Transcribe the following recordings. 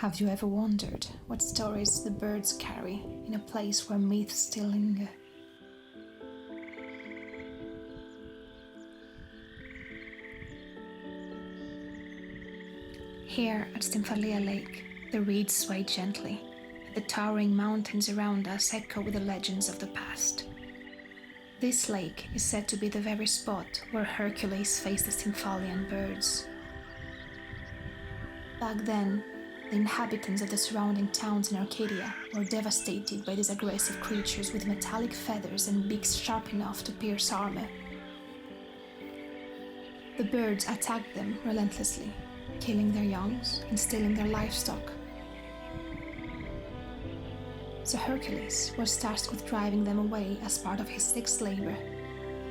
Have you ever wondered what stories the birds carry in a place where myths still linger? Here at Stymphalia Lake, the reeds sway gently, and the towering mountains around us echo with the legends of the past. This lake is said to be the very spot where Hercules faced the Stymphalian birds. Back then, the inhabitants of the surrounding towns in Arcadia were devastated by these aggressive creatures with metallic feathers and beaks sharp enough to pierce armor. The birds attacked them relentlessly, killing their youngs and stealing their livestock. So Hercules was tasked with driving them away as part of his sixth labor.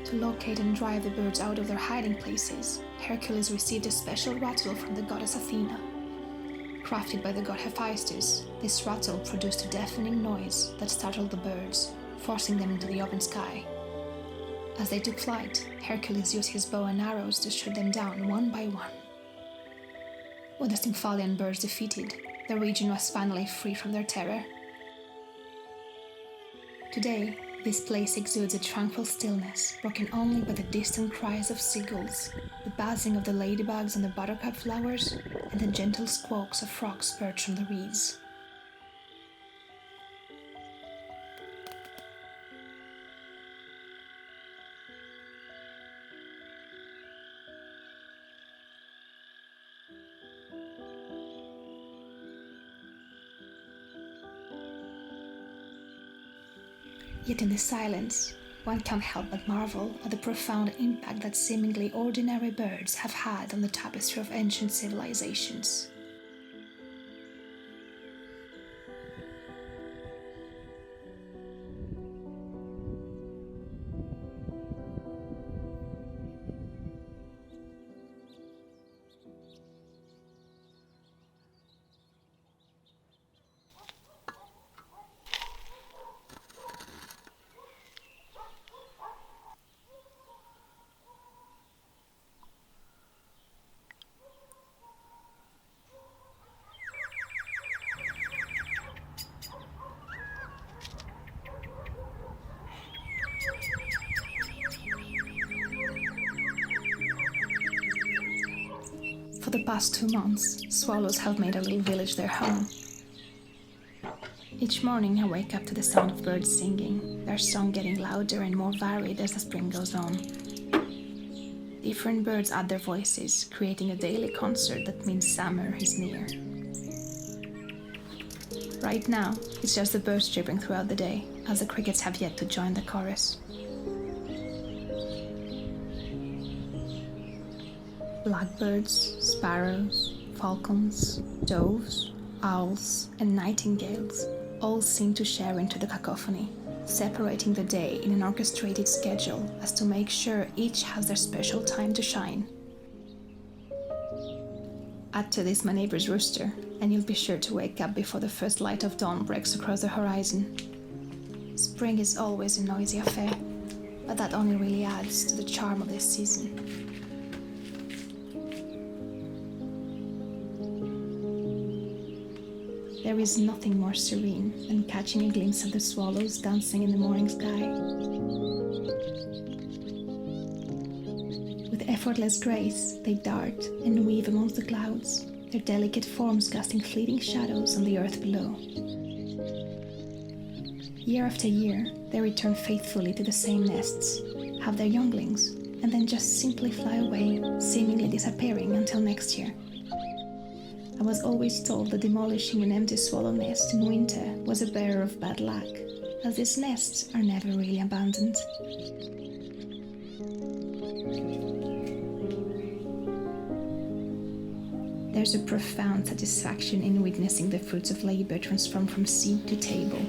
To locate and drive the birds out of their hiding places, Hercules received a special rattle from the goddess Athena. Crafted by the god Hephaestus, this rattle produced a deafening noise that startled the birds, forcing them into the open sky. As they took flight, Hercules used his bow and arrows to shoot them down one by one. With the Stymphalian birds defeated, the region was finally free from their terror. Today, this place exudes a tranquil stillness, broken only by the distant cries of seagulls, the buzzing of the ladybugs and the buttercup flowers, and the gentle squawks of frogs perched from the reeds. Yet in the silence, one can't help but marvel at the profound impact that seemingly ordinary birds have had on the tapestry of ancient civilizations. For the past 2 months, swallows have made our little village their home. Each morning I wake up to the sound of birds singing, their song getting louder and more varied as the spring goes on. Different birds add their voices, creating a daily concert that means summer is near. Right now, it's just the birds chirping throughout the day, as the crickets have yet to join the chorus. Blackbirds, sparrows, falcons, doves, owls, and nightingales all seem to share into the cacophony, separating the day in an orchestrated schedule as to make sure each has their special time to shine. Add to this my neighbor's rooster, and you'll be sure to wake up before the first light of dawn breaks across the horizon. Spring is always a noisy affair, but that only really adds to the charm of this season. There is nothing more serene than catching a glimpse of the swallows dancing in the morning sky. With effortless grace, they dart and weave amongst the clouds, their delicate forms casting fleeting shadows on the earth below. Year after year, they return faithfully to the same nests, have their younglings, and then just simply fly away, seemingly disappearing until next year. I was always told that demolishing an empty swallow nest in winter was a bearer of bad luck, as these nests are never really abandoned. There's a profound satisfaction in witnessing the fruits of labor transform from seed to table.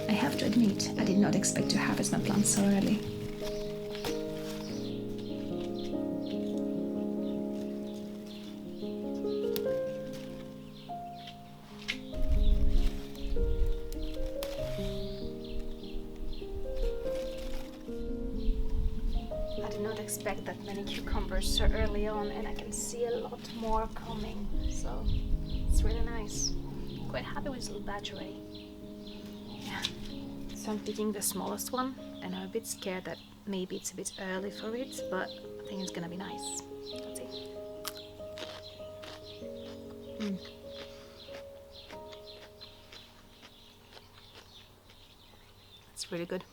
I have to admit, I did not expect to harvest my plants so early. expect that many cucumbers so early on, and I can see a lot more coming, so it's really nice. Quite happy with this little batch already. Yeah. So I'm picking the smallest one, and I'm a bit scared that maybe it's a bit early for it, but I think it's gonna be nice. Let's see. It's really good.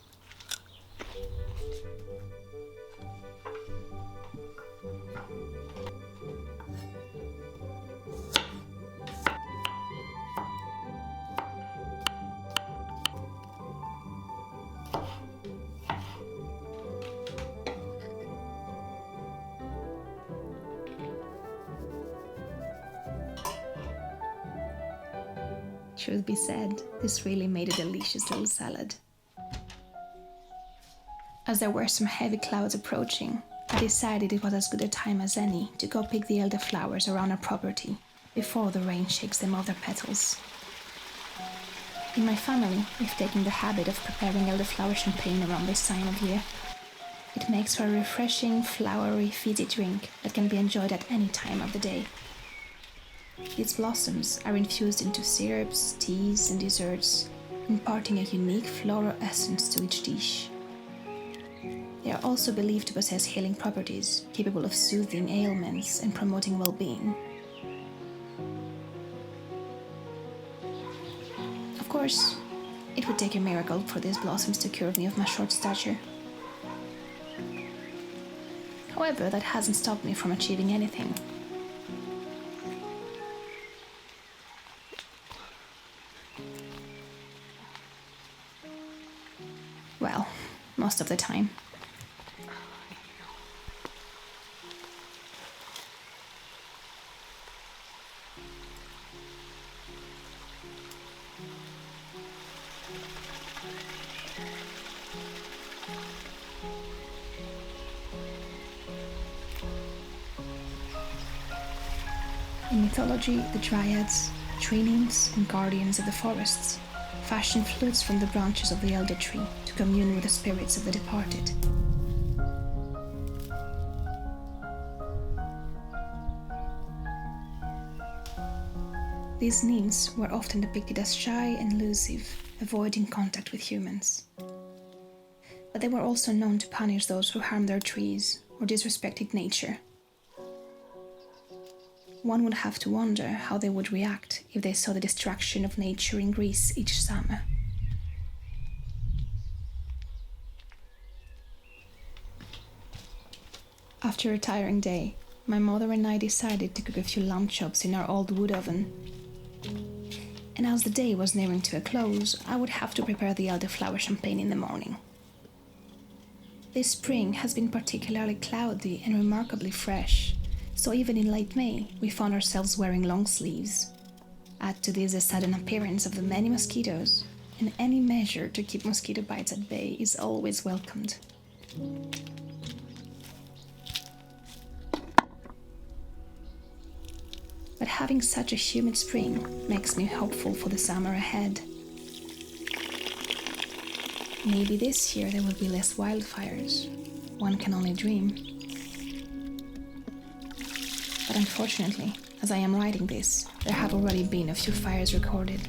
Truth be said, this really made a delicious little salad. As there were some heavy clouds approaching, I decided it was as good a time as any to go pick the elderflowers around our property before the rain shakes them off their petals. In my family, we've taken the habit of preparing elderflower champagne around this time of year. It makes for a refreshing, flowery, fizzy drink that can be enjoyed at any time of the day. These blossoms are infused into syrups, teas, and desserts, imparting a unique floral essence to each dish. They are also believed to possess healing properties, capable of soothing ailments and promoting well-being. Of course, it would take a miracle for these blossoms to cure me of my short stature. However, that hasn't stopped me from achieving anything. Well, most of the time. In mythology, the dryads, tree nymphs, and guardians of the forests fashion flutes from the branches of the elder tree to commune with the spirits of the departed. These nymphs were often depicted as shy and elusive, avoiding contact with humans. But they were also known to punish those who harmed their trees or disrespected nature. One would have to wonder how they would react if they saw the destruction of nature in Greece each summer. After a tiring day, my mother and I decided to cook a few lamb chops in our old wood oven. And as the day was nearing to a close, I would have to prepare the elderflower champagne in the morning. This spring has been particularly cloudy and remarkably fresh, so even in late May, we found ourselves wearing long sleeves. Add to this the sudden appearance of the many mosquitoes, and any measure to keep mosquito bites at bay is always welcomed. But having such a humid spring makes me hopeful for the summer ahead. Maybe this year there will be less wildfires. One can only dream. But unfortunately, as I am writing this, there have already been a few fires recorded.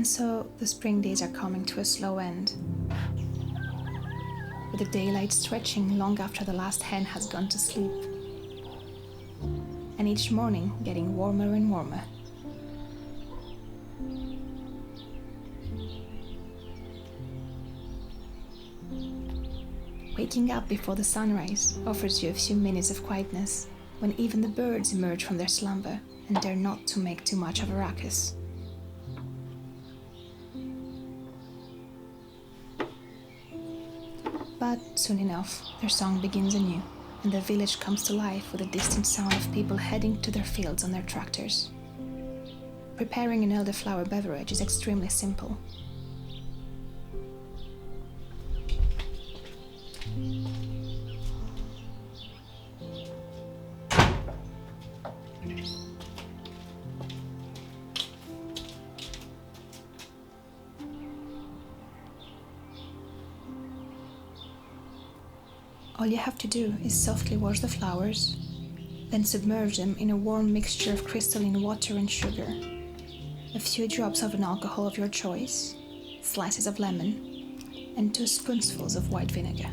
And so the spring days are coming to a slow end, with the daylight stretching long after the last hen has gone to sleep, and each morning getting warmer and warmer. Waking up before the sunrise offers you a few minutes of quietness, when even the birds emerge from their slumber and dare not to make too much of a ruckus. But soon enough, their song begins anew, and the village comes to life with a distant sound of people heading to their fields on their tractors. Preparing an elderflower beverage is extremely simple. All you have to do is softly wash the flowers, then submerge them in a warm mixture of crystalline water and sugar, a few drops of an alcohol of your choice, slices of lemon, and 2 spoonfuls of white vinegar.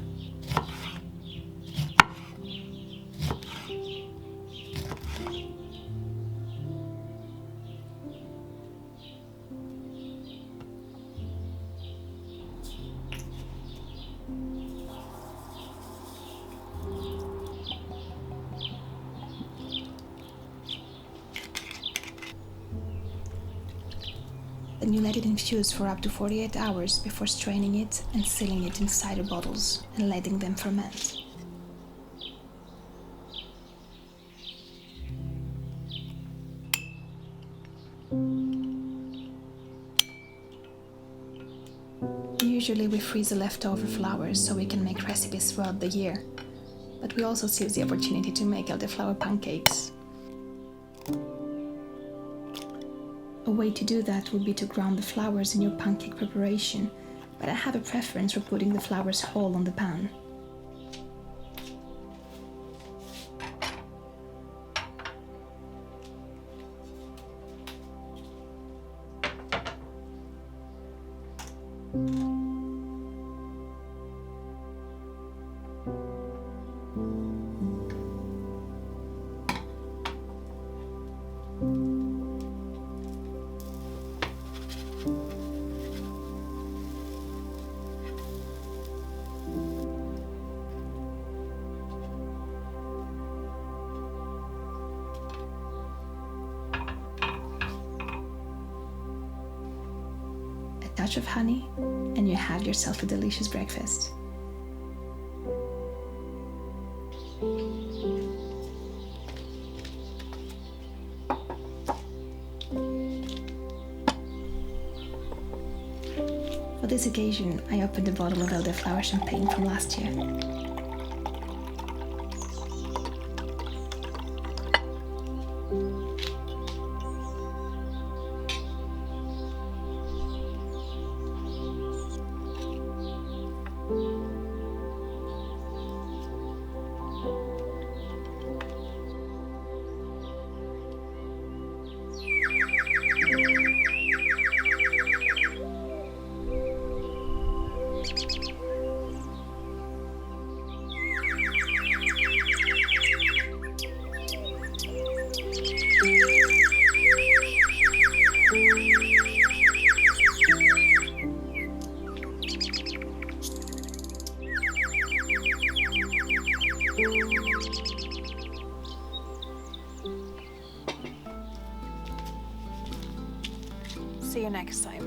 Then you let it infuse for up to 48 hours before straining it and sealing it in cider bottles and letting them ferment. Usually we freeze the leftover flowers so we can make recipes throughout the year, but we also seize the opportunity to make elderflower pancakes. A way to do that would be to ground the flowers in your pancake preparation, but I have a preference for putting the flowers whole on the pan. Touch of honey, and you have yourself a delicious breakfast. For this occasion, I opened a bottle of elderflower champagne from last year. See you next time.